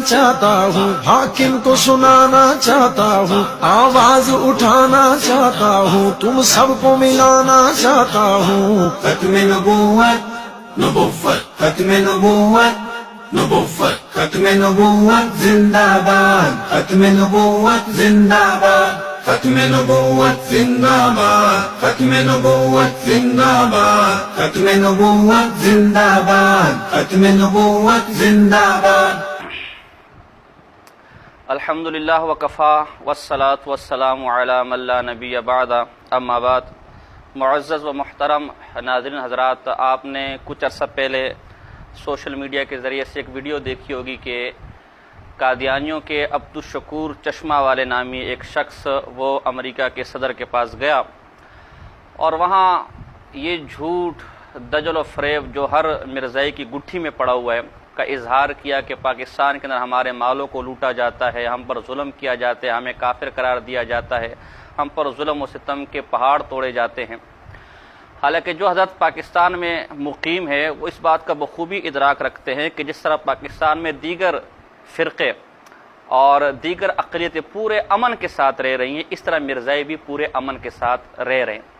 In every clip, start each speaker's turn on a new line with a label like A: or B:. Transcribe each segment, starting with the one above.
A: چاہتا ہوں، حاکم کو سنانا چاہتا ہوں، آواز اٹھانا چاہتا ہوں، تم سب کو ملانا چاہتا ہوں۔ ختم نبوت، نبوت، ختم نبوت، نبوت، ختم نبوت زندہ باد، ختم نبوت زندہ باد، ختم نبوت زندہ باد، ختم نبوت زندہ باد، ختم نبوت زندہ باد، ختم نبوت زندہ باد۔
B: الحمدللہ وکفا والصلاة والسلام علی من لا نبی بعد، اما بعد۔ معزز و محترم ناظرین حضرات، آپ نے کچھ عرصہ پہلے سوشل میڈیا کے ذریعے سے ایک ویڈیو دیکھی ہوگی کہ قادیانیوں کے الشکور چشمہ والے نامی ایک شخص وہ امریکہ کے صدر کے پاس گیا اور وہاں یہ جھوٹ دجل و فریب جو ہر مرزائی کی گٹھی میں پڑا ہوا ہے کا اظہار کیا کہ پاکستان کے اندر ہمارے مالوں کو لوٹا جاتا ہے، ہم پر ظلم کیا جاتا ہے، ہمیں کافر قرار دیا جاتا ہے، ہم پر ظلم و ستم کے پہاڑ توڑے جاتے ہیں۔ حالانکہ جو حضرت پاکستان میں مقیم ہے وہ اس بات کا بخوبی ادراک رکھتے ہیں کہ جس طرح پاکستان میں دیگر فرقے اور دیگر اقلیتیں پورے امن کے ساتھ رہ رہی ہیں، اس طرح مرزائی بھی پورے امن کے ساتھ رہ رہے ہیں۔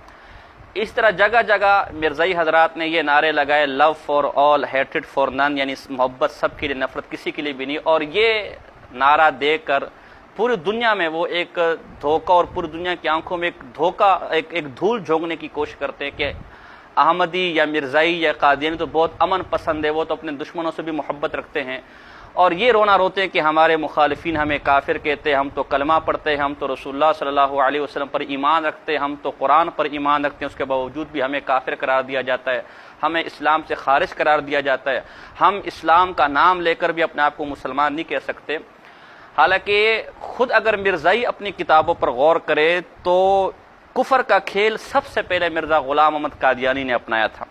B: اس طرح جگہ جگہ مرزائی حضرات نے یہ نعرے لگائے، لو فار آل ہیٹڈ فار نن، یعنی محبت سب کے لیے، نفرت کسی کے لیے بھی نہیں، اور یہ نعرہ دے کر پوری دنیا میں وہ ایک دھوکہ اور پوری دنیا کی آنکھوں میں ایک دھوکہ، ایک دھول جھونکنے کی کوشش کرتے ہیں کہ احمدی یا مرزائی یا قادیانی تو بہت امن پسند ہے، وہ تو اپنے دشمنوں سے بھی محبت رکھتے ہیں، اور یہ رونا روتے ہیں کہ ہمارے مخالفین ہمیں کافر کہتے ہیں، ہم تو کلمہ پڑھتے ہیں، ہم تو رسول اللہ صلی اللہ علیہ وسلم پر ایمان رکھتے ہیں، ہم تو قرآن پر ایمان رکھتے ہیں، اس کے باوجود بھی ہمیں کافر قرار دیا جاتا ہے، ہمیں اسلام سے خارج قرار دیا جاتا ہے، ہم اسلام کا نام لے کر بھی اپنے آپ کو مسلمان نہیں کہہ سکتے۔ حالانکہ خود اگر مرزائی اپنی کتابوں پر غور کرے تو کفر کا کھیل سب سے پہلے مرزا غلام احمد قادیانی نے اپنایا تھا۔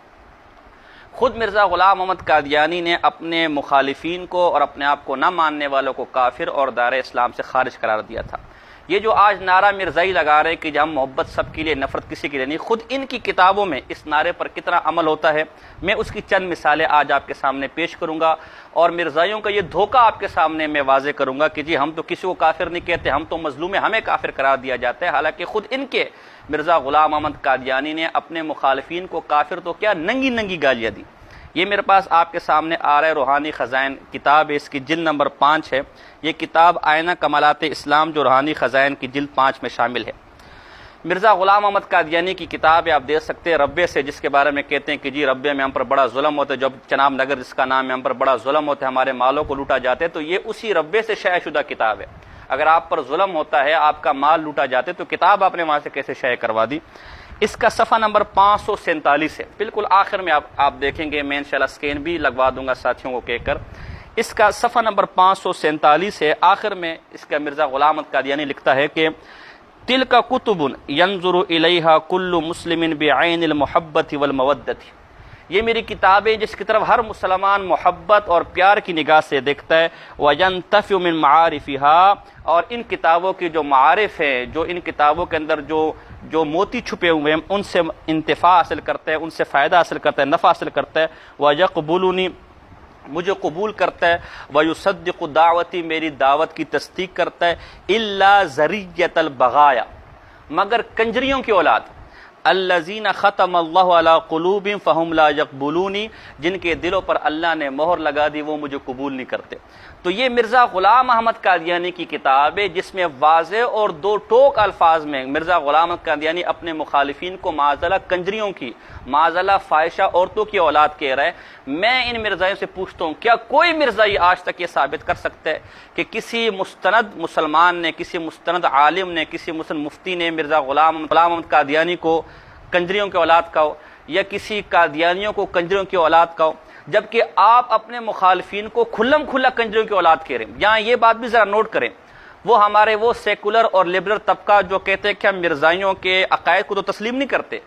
B: خود مرزا غلام احمد قادیانی نے اپنے مخالفین کو اور اپنے آپ کو نہ ماننے والوں کو کافر اور دائرہ اسلام سے خارج قرار دیا تھا۔ یہ جو آج نعرہ مرزائی لگا رہے کہ ہم محبت سب کے لیے، نفرت کسی کے لیے نہیں، خود ان کی کتابوں میں اس نعرے پر کتنا عمل ہوتا ہے، میں اس کی چند مثالیں آج آپ کے سامنے پیش کروں گا، اور مرزائیوں کا یہ دھوکہ آپ کے سامنے میں واضح کروں گا کہ جی ہم تو کسی کو کافر نہیں کہتے، ہم تو مظلوم ہیں، ہمیں کافر قرار دیا جاتا ہے۔ حالانکہ خود ان کے مرزا غلام احمد قادیانی نے اپنے مخالفین کو کافر تو کیا، ننگی ننگی گالیاں دی۔ یہ میرے پاس آپ کے سامنے آ رہا ہے روحانی خزائن کتاب ہے، اس کی جلد نمبر 5 ہے۔ یہ کتاب آئینہ کمالات اسلام جو روحانی خزائن کی جلد 5 میں شامل ہے۔ مرزا غلام احمد قادیانی کی کتاب ہے، آپ دیکھ سکتے ہیں، ربے سے، جس کے بارے میں کہتے ہیں کہ جی ربے میں ہم پر بڑا ظلم ہوتا ہے، جب چناب نگر جس کا نام ہے، ہم پر بڑا ظلم ہوتا ہے، ہمارے مالوں کو لوٹا جاتے ہیں، تو یہ اسی ربے سے شائع شدہ کتاب ہے۔ اگر آپ پر ظلم ہوتا ہے، آپ کا مال لوٹا جاتے تو کتاب آپ نے وہاں سے کیسے شائع کروا دی؟ اس کا صفحہ نمبر 547 ہے، بالکل آخر میں آپ دیکھیں گے، میں انشاءاللہ اسکین بھی لگوا دوں گا ساتھیوں کو کہہ کر۔ اس کا صفحہ نمبر 547 ہے، آخر میں اس کا مرزا غلام احمد قادیانی لکھتا ہے کہ تلک کتب ینظر الیہا کل مسلم بعین المحبت والمودت، یہ میری کتابیں جس کی طرف ہر مسلمان محبت اور پیار کی نگاہ سے دیکھتا ہے، وینتفع من معارفها، اور ان کتابوں کی جو معارف ہیں، جو ان کتابوں کے اندر جو موتی چھپے ہوئے ہیں، ان سے انتفاع حاصل کرتا ہے، ان سے فائدہ حاصل کرتا ہے، نفع حاصل کرتا ہے، ویقبلنی، مجھے قبول کرتا ہے، ویصدق دعوتی، میری دعوت کی تصدیق کرتا ہے، الا ذریۃ البغایا، مگر کنجریوں کی اولاد، الذین ختم اللہ علی قلوبہم فہم لا یقبلونی، جن کے دلوں پر اللہ نے مہر لگا دی وہ مجھے قبول نہیں کرتے۔ تو یہ مرزا غلام احمد قادیانی کی کتاب ہے جس میں واضح اور دو ٹوک الفاظ میں مرزا غلام احمد قادیانی اپنے مخالفین کو معاذ اللہ کنجریوں کی، معاذ اللہ فاحشہ عورتوں کی اولاد کہہ رہا ہے۔ میں ان مرزائیوں سے پوچھتا ہوں، کیا کوئی مرزائی آج تک یہ ثابت کر سکتا ہے کہ کسی مستند مسلمان نے، کسی مستند عالم نے، کسی مستند مفتی نے مرزا غلام احمد قادیانی کو کنجریوں کی اولاد کہو، یا کسی قادیانیوں کو کنجریوں کی اولاد کہو، جبکہ آپ اپنے مخالفین کو کھلم کھلا کنجریوں کی اولاد کہہ رہے ہیں؟ یہاں یہ بات بھی ذرا نوٹ کریں، وہ ہمارے وہ سیکولر اور لبرل طبقہ جو کہتے ہیں کہ ہم مرزائیوں کے عقائد کو تو تسلیم نہیں کرتے،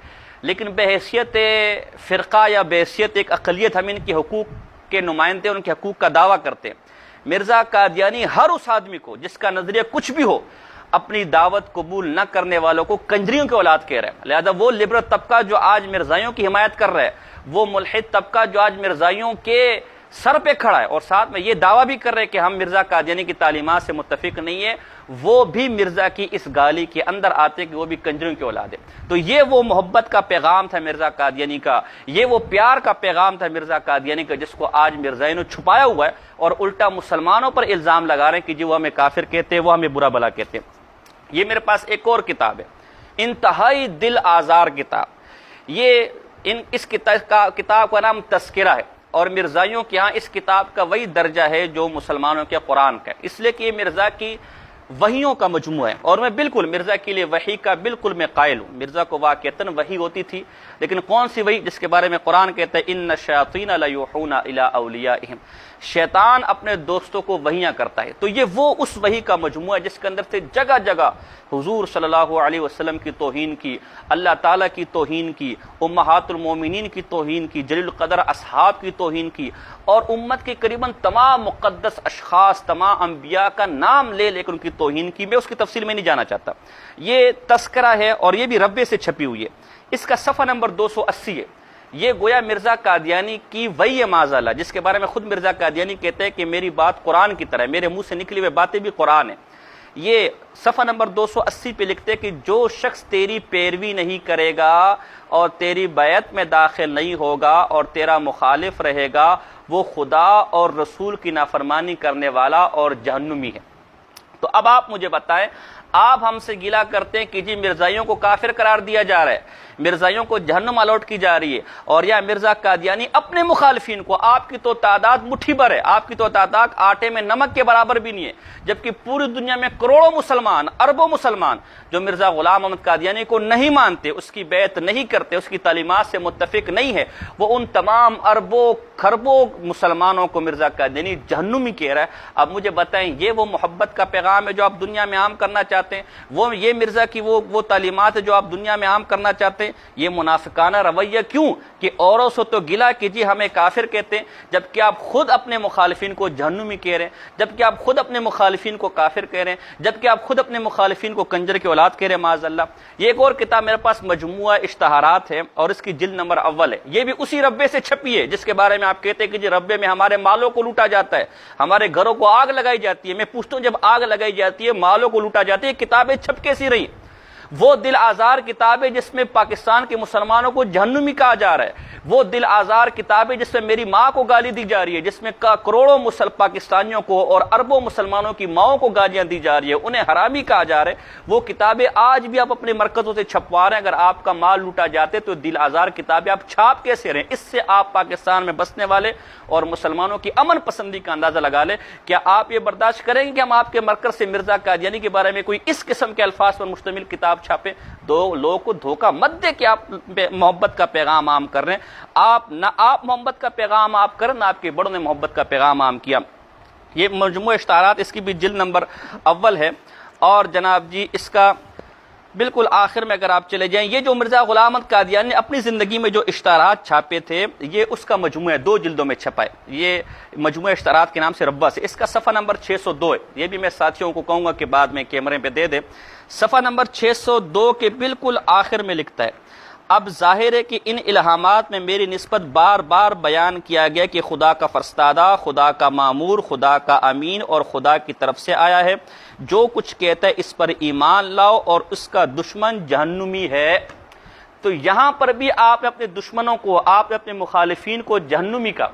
B: لیکن بحیثیت فرقہ یا بحیثیت ایک اقلیت ہم ان کے حقوق کے نمائندے، ان کے حقوق کا دعویٰ کرتے ہیں۔ مرزا قادیانی ہر اس آدمی کو جس کا نظریہ کچھ بھی ہو، اپنی دعوت قبول نہ کرنے والوں کو کنجریوں کی اولاد کہہ رہے ہیں۔ لہذا وہ لبرل طبقہ جو آج مرزائیوں کی حمایت کر رہا ہے، وہ ملحد طبقہ جو آج مرزائیوں کے سر پہ کھڑا ہے اور ساتھ میں یہ دعویٰ بھی کر رہے کہ ہم مرزا قادیانی کی تعلیمات سے متفق نہیں ہے، وہ بھی مرزا کی اس گالی کے اندر آتے کہ وہ بھی کنجروں کی اولاد ہے۔ تو یہ وہ محبت کا پیغام تھا مرزا قادیانی کا، یہ وہ پیار کا پیغام تھا مرزا قادیانی کا، جس کو آج مرزا نے چھپایا ہوا ہے اور الٹا مسلمانوں پر الزام لگا رہے ہیں کہ جی وہ ہمیں کافر کہتے ہیں، وہ ہمیں برا بلا کہتے ہیں۔ یہ میرے پاس ایک اور کتاب ہے، انتہائی دل آزار کتاب، یہ اس کتاب کا نام تذکرہ ہے، اور مرزائیوں کے ہاں اس کتاب کا وہی درجہ ہے جو مسلمانوں کے قرآن کا ہے، اس لیے کہ یہ مرزا کی وحیوں کا مجموعہ ہے، اور میں بالکل مرزا کے لیے وحی کا بالکل میں قائل ہوں۔ مرزا کو واقعتاً وحی ہوتی تھی، لیکن کون سی وحی؟ جس کے بارے میں قرآن کہتا ہے ان الشیاطین لیوحون الی اولیائہم، شیطان اپنے دوستوں کو وحیاں کرتا ہے۔ تو یہ وہ اس وحی کا مجموعہ ہے جس کے اندر سے جگہ جگہ حضور صلی اللہ علیہ وسلم کی توہین کی، اللہ تعالیٰ کی توہین کی، امہات المومنین کی توہین کی، جلیل القدر اصحاب کی توہین کی، اور امت کے قریباً تمام مقدس اشخاص، تمام انبیاء کا نام لے لے کر ان کی توہین کی۔ میں اس کی تفصیل میں نہیں جانا چاہتا۔ یہ تذکرہ ہے اور یہ بھی ربے سے چھپی ہوئی ہے، اس کا صفحہ نمبر 280 ہے۔ یہ گویا مرزا قادیانی کی وہی ہے معاذاللہ، جس کے بارے میں خود مرزا قادیانی کہتے ہیں کہ میری بات قرآن کی طرح ہے، میرے منہ سے نکلی ہوئی باتیں بھی قرآن ہیں۔ یہ صفحہ نمبر 280 پہ لکھتے کہ جو شخص تیری پیروی نہیں کرے گا اور تیری بیعت میں داخل نہیں ہوگا اور تیرا مخالف رہے گا، وہ خدا اور رسول کی نافرمانی کرنے والا اور جہنمی ہے۔ تو اب آپ مجھے بتائیں، آپ ہم سے گلا کرتے ہیں کہ جی مرزائیوں کو کافر قرار دیا جا رہا ہے، مرزائیوں کو جہنم الاٹ کی جا رہی ہے، اور یا مرزا قادیانی اپنے مخالفین کو، آپ کی تو تعداد مٹھی بھر ہے، آپ کی تو تعداد آٹے میں نمک کے برابر بھی نہیں ہے، جبکہ پوری دنیا میں کروڑوں مسلمان، اربوں مسلمان جو مرزا غلام احمد قادیانی کو نہیں مانتے، اس کی بیعت نہیں کرتے، اس کی تعلیمات سے متفق نہیں ہے، وہ ان تمام اربوں کھربوں مسلمانوں کو مرزا قادیانی جہنمی کہہ رہا ہے۔ اب مجھے بتائیں، یہ وہ محبت کا پیغام ہے جو آپ دنیا میں عام کرنا چاہتے ہیں؟ وہ یہ مرزا کی وہ تعلیمات ہے جو آپ دنیا میں عام کرنا چاہتے ہیں؟ یہ منافقانہ رویہ کیوں کہ اوروں سے تو گلا کہ جی ہمیں کافر کہتے ہیں، جبکہ آپ خود اپنے مخالفین کو جہنمی کہہ رہے ہیں، جبکہ آپ خود اپنے مخالفین کو کافر کہہ رہے ہیں، جبکہ آپ خود اپنے مخالفین کو کنجر کی اولاد کہہ رہے ہیں معاذ اللہ۔ یہ ایک اور کتاب میرے پاس مجموعہ اشتہارات ہے اور اس کی جلد نمبر اول ہے، یہ بھی اسی ربے سے چھپی ہے جس کے بارے میں آپ کہتے ہیں کہ جی ربے میں ہمارے مالوں کو لوٹا جاتا ہے، ہمارے گھروں کو آگ لگائی جاتی ہے۔ میں پوچھتا ہوں، جب آگ لگائی جاتی ہے، مالوں کو لوٹا جاتی ہے، کتابیں چھپ کیسی رہی؟ وہ دل آزار کتابیں جس میں پاکستان کے مسلمانوں کو جہنمی کہا جا رہا ہے، وہ دل آزار کتابیں جس میں میری ماں کو گالی دی جا رہی ہے، جس میں کروڑوں پاکستانیوں کو اور اربوں مسلمانوں کی ماؤں کو گالیاں دی جا رہی ہے، انہیں حرامی کہا جا رہا ہے، وہ کتابیں آج بھی آپ اپنے مرکزوں سے چھپوا رہے ہیں۔ اگر آپ کا مال لوٹا جاتے تو دل آزار کتابیں آپ چھاپ کیسے رہے ہیں؟ اس سے آپ پاکستان میں بسنے والے اور مسلمانوں کی امن پسندی کا اندازہ لگا لیں۔ کیا آپ یہ برداشت کریں گے کہ ہم آپ کے مرکز سے مرزا قادیانی کے بارے میں کوئی اس قسم کے الفاظ پر مشتمل کتاب چھاپیں؟ دو لوگوں کو دھوکہ مت دے کہ آپ محبت کا پیغام عام کر رہے ہیں۔ آپ محبت کا پیغام آپ کریں، نہ آپ کے بڑوں نے محبت کا پیغام عام کیا۔ یہ مجموعہ اشتہارات، اس کی بھی جلد نمبر اول ہے، اور جناب جی اس کا بالکل آخر میں اگر آپ چلے جائیں، یہ جو مرزا غلام احمد قادیانی نے اپنی زندگی میں جو اشتہارات چھاپے تھے، یہ اس کا مجموعہ 2 جلدوں میں چھپا ہے، یہ مجموعہ اشتہارات کے نام سے ربا سے۔ اس کا صفحہ نمبر 602 ہے، یہ بھی میں ساتھیوں کو کہوں گا کہ بعد میں کیمرے پہ دے دیں۔ صفحہ نمبر 602 کے بالکل آخر میں لکھتا ہے، اب ظاہر ہے کہ ان الہامات میں میری نسبت بار بار بیان کیا گیا کہ خدا کا فرستادہ، خدا کا مامور، خدا کا امین اور خدا کی طرف سے آیا ہے، جو کچھ کہتا ہے اس پر ایمان لاؤ اور اس کا دشمن جہنمی ہے۔ تو یہاں پر بھی آپ نے اپنے دشمنوں کو، آپ نے اپنے مخالفین کو جہنمی کا۔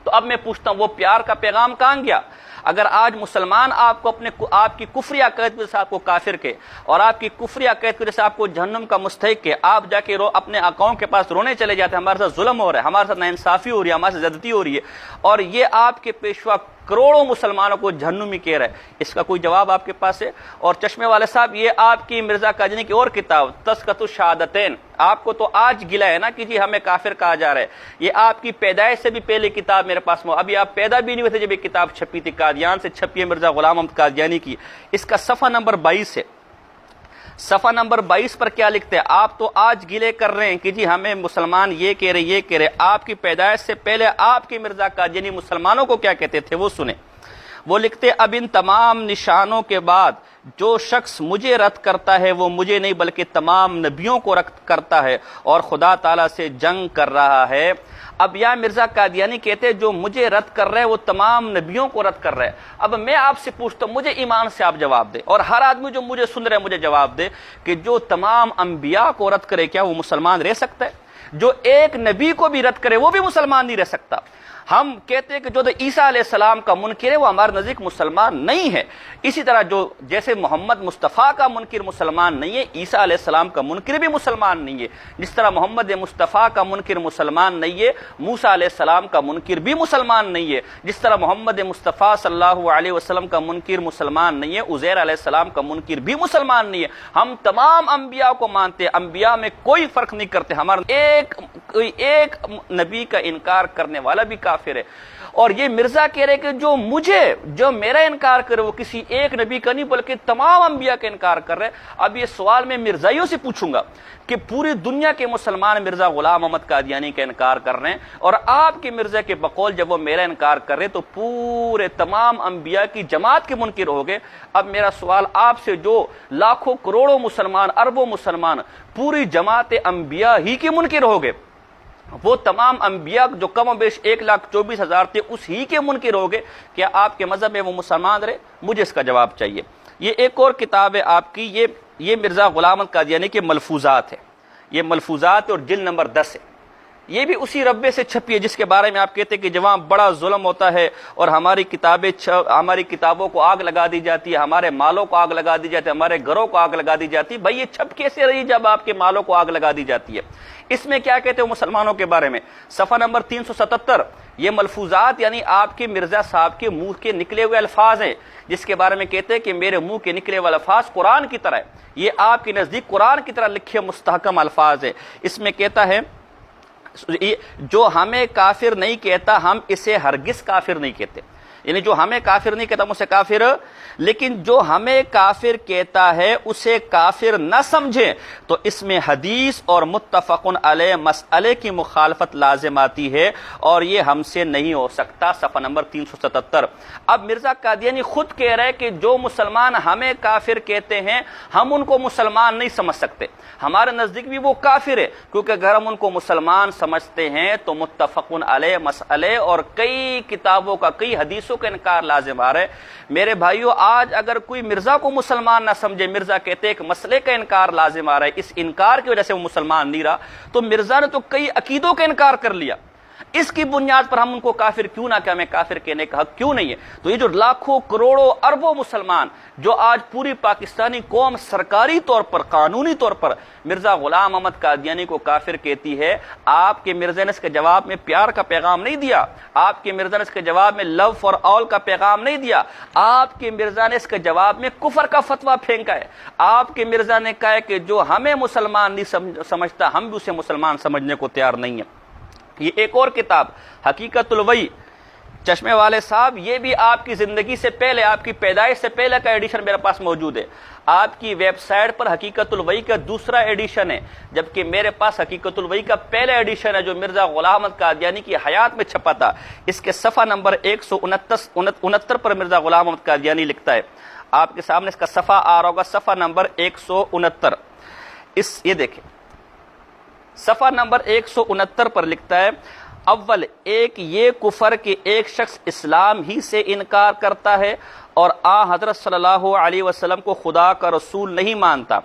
B: تو اب میں پوچھتا ہوں، وہ پیار کا پیغام کہاں گیا؟ اگر آج مسلمان آپ کو آپ کی کفری عقائد کی وجہ سے آپ کو کافر کے، اور آپ کی کفری عقائد کی وجہ سے آپ کو جہنم کا مستحق کے، آپ جا کے اپنے آقاؤں کے پاس رونے چلے جاتے ہیں، ہمارے ساتھ ظلم ہو رہا ہے، ہمارے ساتھ ناانصافی ہو رہی ہے، ہمارے ساتھ زیادتی ہو رہی ہے، اور یہ آپ کے پیشوا کروڑوں مسلمانوں کو جہنمی کہہ رہا ہے، اس کا کوئی جواب آپ کے پاس ہے؟ اور چشمے والے صاحب، یہ آپ کی مرزا قادیانی کی اور کتاب تذکرۃ الشہادتین، آپ کو تو آج گلا ہے نا کہ جی ہمیں کافر کہا جا رہا ہے، یہ آپ کی پیدائش سے بھی پہلے کتاب میرے پاس ابھی آپ پیدا بھی نہیں ہوئے تھے جب یہ کتاب چھپی تھی، قادیان سے چھپی ہے مرزا غلام احمد قادیانی کی۔ اس کا صفحہ نمبر 22 ہے۔ صفحہ نمبر 22 پر کیا لکھتے ہیں؟ آپ تو آج گلے کر رہے ہیں کہ جی ہمیں مسلمان یہ کہہ رہے یہ کہہ رہے، آپ کی پیدائش سے پہلے آپ کی مرزا قادیانی مسلمانوں کو کیا کہتے تھے وہ سنیں۔ وہ لکھتے، اب ان تمام نشانوں کے بعد جو شخص مجھے رد کرتا ہے وہ مجھے نہیں بلکہ تمام نبیوں کو رد کرتا ہے اور خدا تعالیٰ سے جنگ کر رہا ہے۔ اب یہاں مرزا قادیانی کہتے ہیں جو مجھے رد کر رہا ہے وہ تمام نبیوں کو رد کر رہا ہے۔ اب میں آپ سے پوچھتا ہوں، مجھے ایمان سے آپ جواب دیں، اور ہر آدمی جو مجھے سن رہے ہیں مجھے جواب دے کہ جو تمام انبیاء کو رد کرے کیا وہ مسلمان رہ سکتا ہے؟ جو ایک نبی کو بھی رد کرے وہ بھی مسلمان نہیں رہ سکتا۔ ہم کہتے ہیں کہ جو عیسیٰ علیہ السلام کا منکر ہے وہ ہمارے نزدیک مسلمان نہیں ہے۔ اسی طرح جو جیسے محمد مصطفیٰ کا منکر مسلمان نہیں ہے، عیسیٰ علیہ السلام کا منکر بھی مسلمان نہیں ہے۔ جس طرح محمد مصطفیٰ کا منکر مسلمان نہیں ہے، موسیٰ علیہ السلام کا منکر بھی مسلمان نہیں ہے۔ جس طرح محمد مصطفیٰ صلی اللہ علیہ وسلم کا منکر مسلمان نہیں ہے، عزیر علیہ السلام کا منکر بھی مسلمان نہیں ہے۔ ہم تمام انبیاء کو مانتے ہیں، انبیاء میں کوئی فرق نہیں کرتے۔ ہمارا ایک نبی کا انکار کرنے والا بھی کافر ہے۔ اور یہ مرزا کہہ رہے کہ جو میرا انکار کرے وہ کسی ایک نبی کا نہیں بلکہ تمام انبیاء کا انکار کر رہے۔ اب یہ سوال میں مرزائیوں سے پوچھوں گا کہ پوری دنیا کے مسلمان مرزا غلام محمد قادیانی کا انکار کر رہے ہیں، اور آپ کے مرزا کے بقول جب وہ میرا انکار کر رہے تو پورے تمام انبیاء کی جماعت کے منکر ہو گئے۔ اب میرا سوال آپ سے، جو لاکھوں کروڑوں مسلمان، اربوں مسلمان پوری جماعت انبیاء ہی کے منکر ہو گئے، وہ تمام انبیاء جو کم و بیش 1,24,000 تھے اس ہی کے منکر ہو گئے، کیا آپ کے مذہب میں وہ مسلمان رہے؟ مجھے اس کا جواب چاہیے۔ یہ ایک اور کتاب ہے آپ کی، یہ مرزا غلام محمد قادیانی کے ملفوظات ہے، یہ ملفوظات اور جلد نمبر 10 ہے۔ یہ بھی اسی ربے سے چھپی ہے جس کے بارے میں آپ کہتے ہیں کہ جہاں بڑا ظلم ہوتا ہے اور ہماری کتابوں کو آگ لگا دی جاتی ہے، ہمارے مالوں کو آگ لگا دی جاتی ہے، ہمارے گھروں کو آگ لگا دی جاتی ہے۔ بھائی یہ چھپ کیسے رہی جب آپ کے مالوں کو آگ لگا دی جاتی ہے؟ اس میں کیا کہتے ہیں مسلمانوں کے بارے میں؟ صفحہ نمبر 377، یہ ملفوظات یعنی آپ کے مرزا صاحب کے منہ کے نکلے ہوئے الفاظ ہیں، جس کے بارے میں کہتے ہیں کہ میرے منہ کے نکلے ہوئے الفاظ قرآن کی طرح ہے۔ یہ آپ کے نزدیک قرآن کی طرح لکھے مستحکم الفاظ ہیں۔ اس میں کہتا ہے جو ہمیں کافر نہیں کہتا ہم اسے ہرگز کافر نہیں کہتے، یعنی جو ہمیں کافر نہیں کہتا ہم اسے کافر، لیکن جو ہمیں کافر کہتا ہے اسے کافر نہ سمجھیں تو اس میں حدیث اور متفق علیہ مسئلے کی مخالفت لازم آتی ہے اور یہ ہم سے نہیں ہو سکتا۔ صفحہ نمبر 377۔ اب مرزا قادیانی خود کہہ رہے کہ جو مسلمان ہمیں کافر کہتے ہیں ہم ان کو مسلمان نہیں سمجھ سکتے، ہمارے نزدیک بھی وہ کافر ہے، کیونکہ اگر ہم ان کو مسلمان سمجھتے ہیں تو متفق علیہ مسئلے اور کئی کتابوں کا، کئی حدیثوں کا انکار لازم آ رہا ہے۔ میرے بھائیو، آج اگر کوئی مرزا کو مسلمان نہ سمجھے، مرزا کہتے ایک مسئلے کا انکار لازم آ رہا ہے، اس انکار کی وجہ سے وہ مسلمان نہیں رہا، تو مرزا نے تو کئی عقیدوں کا انکار کر لیا، اس کی بنیاد پر ہم ان کو کافر کیوں نہ کہ ہمیں کافر کہنے کا حق کیوں نہیں ہے؟ تو یہ جو لاکھوں کروڑوں اربوں مسلمان جو آج پوری پاکستانی قوم سرکاری طور پر، قانونی طور پر مرزا غلام محمد قادیانی کو کافر کہتی ہے، آپ کے مرزا نے اس کے جواب میں پیار کا پیغام نہیں دیا، آپ کے مرزا نے اس کے جواب میں لو فار آل کا پیغام نہیں دیا، آپ کے مرزا نے اس کے جواب میں کفر کا فتویٰ پھینکا ہے۔ آپ کے مرزا نے کہا ہے کہ جو ہمیں مسلمان نہیں سمجھتا ہم بھی اسے مسلمان سمجھنے کو تیار نہیں ہیں۔ یہ ایک اور کتاب حقیقت الوحی چشمے والے صاحب، یہ بھی آپ کی زندگی سے پہلے، آپ کی پیدائش سے پہلے کا ایڈیشن میرے پاس موجود ہے۔ آپ کی ویب سائٹ پر حقیقت الوحی کا دوسرا ایڈیشن ہے، جبکہ میرے پاس حقیقت الوحی کا پہلا ایڈیشن ہے جو مرزا غلام محمد قادیانی کی حیات میں چھپا تھا۔ اس کے صفحہ نمبر 169 پر مرزا غلام محمد قادیانی لکھتا ہے، آپ کے سامنے اس کا صفحہ آ رہا ہوگا، صفحہ نمبر 169۔ یہ دیکھیں، صفحہ نمبر 169 پر لکھتا ہے، اول ایک یہ کفر کہ ایک شخص اسلام ہی سے انکار کرتا ہے اور حضرت صلی اللہ علیہ وسلم کو خدا کا رسول نہیں مانتا۔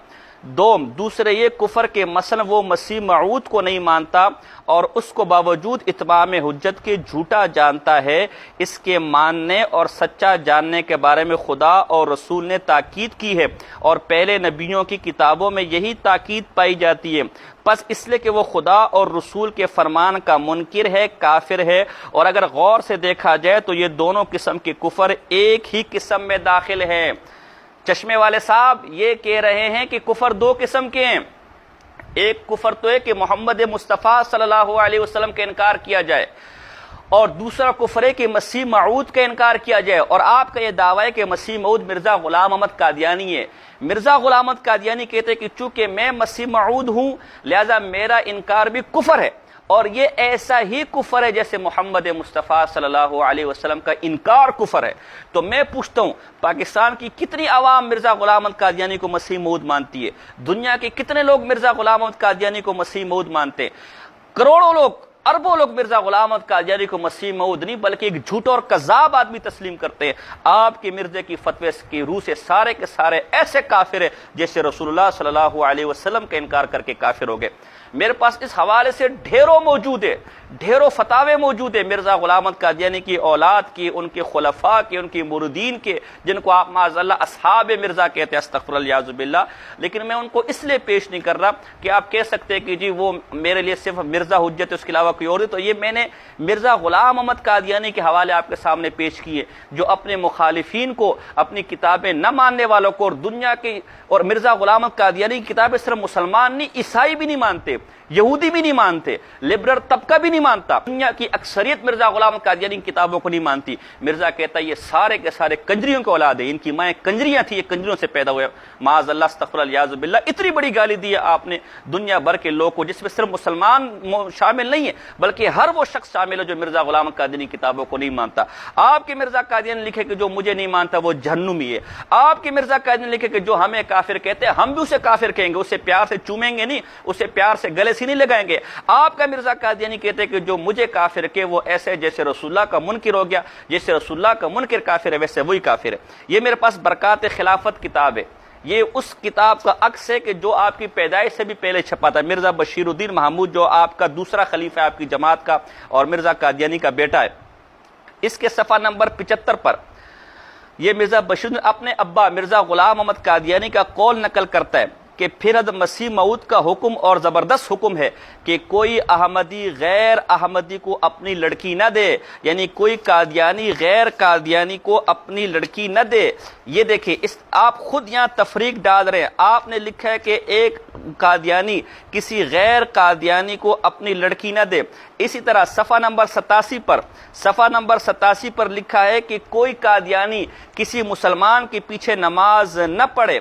B: دوسرے یہ کفر کہ مثلا وہ مسیح موعود کو نہیں مانتا اور اس کو باوجود اتمام حجت کے جھوٹا جانتا ہے۔ اس کے ماننے اور سچا جاننے کے بارے میں خدا اور رسول نے تاکید کی ہے اور پہلے نبیوں کی کتابوں میں یہی تاکید پائی جاتی ہے، پس اس لیے کہ وہ خدا اور رسول کے فرمان کا منکر ہے، کافر ہے۔ اور اگر غور سے دیکھا جائے تو یہ دونوں قسم کے کفر ایک ہی قسم میں داخل ہیں۔ چشمے والے صاحب یہ کہہ رہے ہیں کہ کفر دو قسم کے ہیں، ایک کفر تو ہے کہ محمد مصطفیٰ صلی اللہ علیہ وسلم کا انکار کیا جائے، اور دوسرا کفر ہے کہ مسیح موعود کا انکار کیا جائے۔ اور آپ کا یہ دعویٰ ہے کہ مسیح موعود مرزا غلام محمد قادیانی ہے۔ مرزا غلام محمد قادیانی کہتے ہیں کہ چونکہ میں مسیح موعود ہوں لہذا میرا انکار بھی کفر ہے، اور یہ ایسا ہی کفر ہے جیسے محمد مصطفیٰ صلی اللہ علیہ وسلم کا انکار کفر ہے۔ تو میں پوچھتا ہوں پاکستان کی کتنی عوام مرزا غلام احمد قادیانی کو مسیح موعود مانتی ہے؟ دنیا کے کتنے لوگ مرزا غلام احمد قادیانی کو مسیح موعود مانتے ہیں؟ کروڑوں لوگ، اربوں لوگ مرزا غلام احمد قادیانی کو مسیح موعود نہیں بلکہ ایک جھوٹا اور کذاب آدمی تسلیم کرتے ہیں۔ آپ کے مرزے کی فتوے کی روح سے سارے کے سارے ایسے کافر ہیں جیسے رسول اللہ صلی اللہ علیہ وسلم کا انکار کر کے کافر ہو گئے۔ میرے پاس اس حوالے سے ڈھیروں موجود ہے، ڈھیروں فتاوے موجود ہیں مرزا غلام احمد قادیانی کی اولاد کی، ان کے خلفاء کے، ان کے مریدین کے، جن کو آپ معاذ اللہ اصحاب مرزا کہتے ہیں، استغفر اللہ اعوذ باللہ۔ لیکن میں ان کو اس لیے پیش نہیں کر رہا کہ آپ کہہ سکتے ہیں کہ جی وہ میرے لیے صرف مرزا حجت ہے، اس کے علاوہ کوئی اور ہے۔ تو یہ میں نے مرزا غلام احمد قادیانی کے حوالے آپ کے سامنے پیش کیے، جو اپنے مخالفین کو، اپنی کتابیں نہ ماننے والوں کو، اور دنیا کی، اور مرزا غلام احمد قادیانی کی کتابیں صرف مسلمان نہیں، عیسائی بھی نہیں مانتے، یہودی بھی نہیں مانتے، لبرل طبقہ بھی نہیں مانتا، دنیا کی اکثریت مرزا غلام احمد قادیانی کی کتابوں کو نہیں مانتی۔ مرزا کہتا ہے یہ سارے کے سارے کنجریوں کے اولاد ہیں، ان کی مائیں کنجریاں تھیں، یہ کنجریوں سے پیدا ہوئے، معاذ اللہ استغفر اللہ اعوذ باللہ۔ اتنی بڑی گالی دی ہے آپ نے دنیا بھر کے لوگوں کو، جس میں صرف مسلمان شامل نہیں ہے بلکہ ہر وہ شخص شامل ہے جو مرزا غلام احمد قادیانی کی کتابوں کو نہیں مانتا۔ آپ کے مرزا قادیانی لکھے کہ جو مجھے نہیں مانتا وہ جہنمی ہے۔ آپ کے مرزا قادیانی لکھے کہ جو ہمیں کافر کہتے ہیں ہم بھی اسے کافر کہیں گے، اسے پیار سے چومیں گے نہیں، اسے پیار سے گلے سے نہیں لگائیں گے۔ آپ کا مرزا قادیانی کہتے ہیں کہ جو مجھے کافر کہ وہ ایسے جیسے رسول اللہ کا منکر ہو گیا، جیسے رسول اللہ کا منکر کافر ہے ویسے وہی کافر ہے۔ یہ میرے پاس برکات خلافت کتاب ہے، یہ اس کتاب کا عکس ہے کہ جو آپ کی پیدائش سے بھی پہلے چھپا تھا۔ مرزا بشیر الدین محمود جو آپ کا دوسرا خلیفہ ہے آپ کی جماعت کا اور مرزا قادیانی کا بیٹا ہے، اس کے صفحہ نمبر 75 پر یہ مرزا بشیر اپنے ابا مرزا غلام احمد قادیانی کا قول نقل کرتا ہے کہ پھر مسیح موعود کا حکم اور زبردست حکم ہے کہ کوئی احمدی غیر احمدی کو اپنی لڑکی نہ دے، یعنی کوئی قادیانی غیر قادیانی کو اپنی لڑکی نہ دے۔ یہ دیکھیں آپ خود یہاں تفریق ڈال رہے ہیں، آپ نے لکھا ہے کہ ایک قادیانی کسی غیر قادیانی کو اپنی لڑکی نہ دے۔ اسی طرح صفحہ نمبر 87 پر لکھا ہے کہ کوئی قادیانی کسی مسلمان کے پیچھے نماز نہ پڑھے۔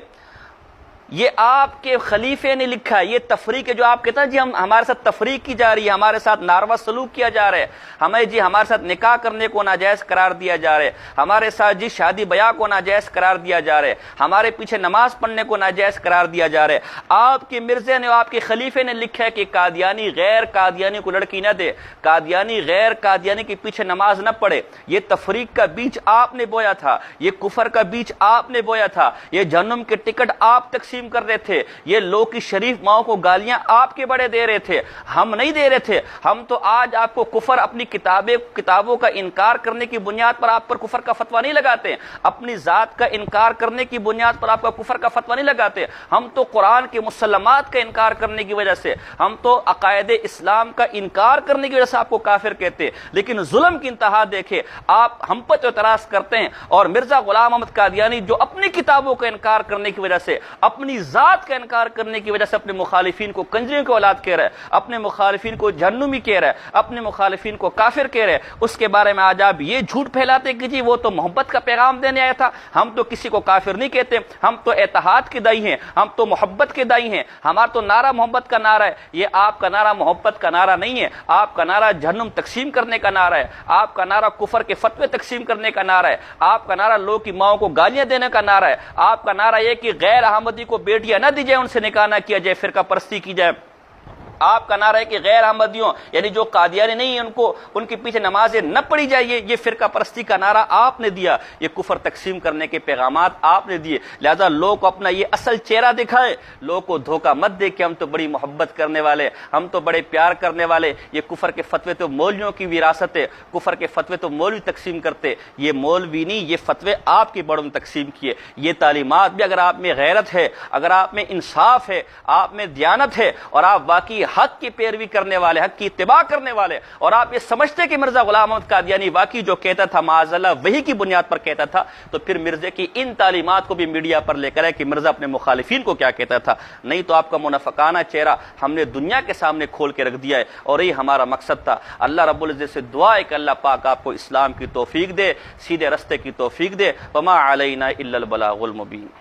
B: یہ آپ کے خلیفے نے لکھا ہے، یہ تفریق ہے جو آپ کہتے ہیں جی ہمارے ساتھ تفریق کی جا رہی ہے، ہمارے ساتھ ناروا سلوک کیا جا رہا ہے، ہمارے ساتھ نکاح کرنے کو ناجائز قرار دیا جا رہا ہے، ہمارے ساتھ جی شادی بیاہ کو ناجائز قرار دیا جا رہا ہے، ہمارے پیچھے نماز پڑھنے کو ناجائز قرار دیا جا رہا ہے۔ آپ کے مرزے نے، آپ کے خلیفے نے لکھا ہے کہ قادیانی غیر قادیانی کو لڑکی نہ دے، قادیانی غیر قادیانی کے پیچھے نماز نہ پڑھے۔ یہ تفریق کا بیج آپ نے بویا تھا، یہ کفر کا بیج آپ نے بویا تھا، یہ جہنم کے ٹکٹ آپ تقسیم کر رہے تھے، یہ لوگ کی شریف ماؤں کو گالیاں آپ کے بڑے دے رہے تھے، ہم نہیں دے رہے تھے۔ ہم تو آج آپ کو کفر اپنی کتابوں کا انکار کرنے کی بنیاد پر آپ پر کفر کا فتویٰ نہیں لگاتے، اپنی ذات کا انکار کرنے کی بنیاد پر آپ کا کفر کا فتویٰ نہیں لگاتے۔ ہم تو قرآن کے مسلمات کا انکار کرنے کی وجہ سے، ہم تو عقائد اسلام کا انکار کرنے کی وجہ سے آپ کو کافر کہتے ہیں۔ لیکن ظلم کی انتہا دیکھیں، آپ ہم پر اعتراض کرتے ہیں، اور مرزا غلام احمد قادیانی جو اپنی کتابوں کا انکار کرنے کی وجہ سے، اپنی ذات کا انکار کرنے کی وجہ سے اپنے مخالفین کو کنجریوں کی اولاد کہہ رہا ہے، اپنے مخالفین کو جہنمی کہہ رہا ہے، اپنے مخالفین کو کافر کہہ رہے ہیں، اس کے بارے میں آج آپ یہ جھوٹ پھیلاتے کہ جی وہ تو محبت کا پیغام دینے آیا تھا۔ ہم تو کسی کو کافر نہیں کہتے، ہم تو اتحاد کے دائی ہیں، ہم تو محبت کے دائی ہیں، ہمارا تو نعرہ محبت کا نعرہ ہے۔ یہ آپ کا نعرہ محبت کا نعرہ نہیں ہے، آپ کا نعرہ جہنم تقسیم کرنے کا نعرہ ہے، آپ کا نعرہ کفر کے فتوے تقسیم کرنے کا نعرہ ہے، آپ کا نعرہ لوگ کی ماؤں کو گالیاں دینے کا نعرہ ہے، آپ کا نعرہ یہ کہ غیر احمدی کو بیٹیاں نہ دی جائے، ان سے نکاح نہ کیا جائے، فرقہ پرستی کی جائے۔ آپ کا نعرہ ہے کہ غیر احمدیوں یعنی جو قادیانی نہیں ہیں ان کے پیچھے نمازیں نہ پڑھی جائے، یہ فرقہ پرستی کا نعرہ آپ نے دیا، یہ کفر تقسیم کرنے کے پیغامات آپ نے دیے۔ لہذا لوگ کو اپنا یہ اصل چہرہ دکھائے، لوگ کو دھوکہ مت دے کہ ہم تو بڑی محبت کرنے والے، ہم تو بڑے پیار کرنے والے۔ یہ کفر کے فتوے تو مولویوں کی وراثت ہے، کفر کے فتوے تو مولوی تقسیم کرتے، یہ مولوی نہیں، یہ فتوے آپ کے بڑوں نے تقسیم کیے۔ یہ تعلیمات بھی اگر آپ میں غیرت ہے، اگر آپ میں انصاف ہے، آپ میں دیانت ہے، اور آپ واقعی حق کی پیروی کرنے والے، حق کی اتباع کرنے والے، اور آپ یہ سمجھتے کہ مرزا غلام احمد قادیانی واقعی جو کہتا تھا معاذ اللہ وہی کی بنیاد پر کہتا تھا، تو پھر مرزا کی ان تعلیمات کو بھی میڈیا پر لے کر آئے کہ مرزا اپنے مخالفین کو کیا کہتا تھا۔ نہیں تو آپ کا منافقانہ چہرہ ہم نے دنیا کے سامنے کھول کے رکھ دیا ہے، اور یہ ہمارا مقصد تھا۔ اللہ رب العزت سے دعا ہے کہ اللہ پاک آپ کو اسلام کی توفیق دے، سیدھے رستے کی توفیق دے۔ وما علینا الا البلاغ المبین۔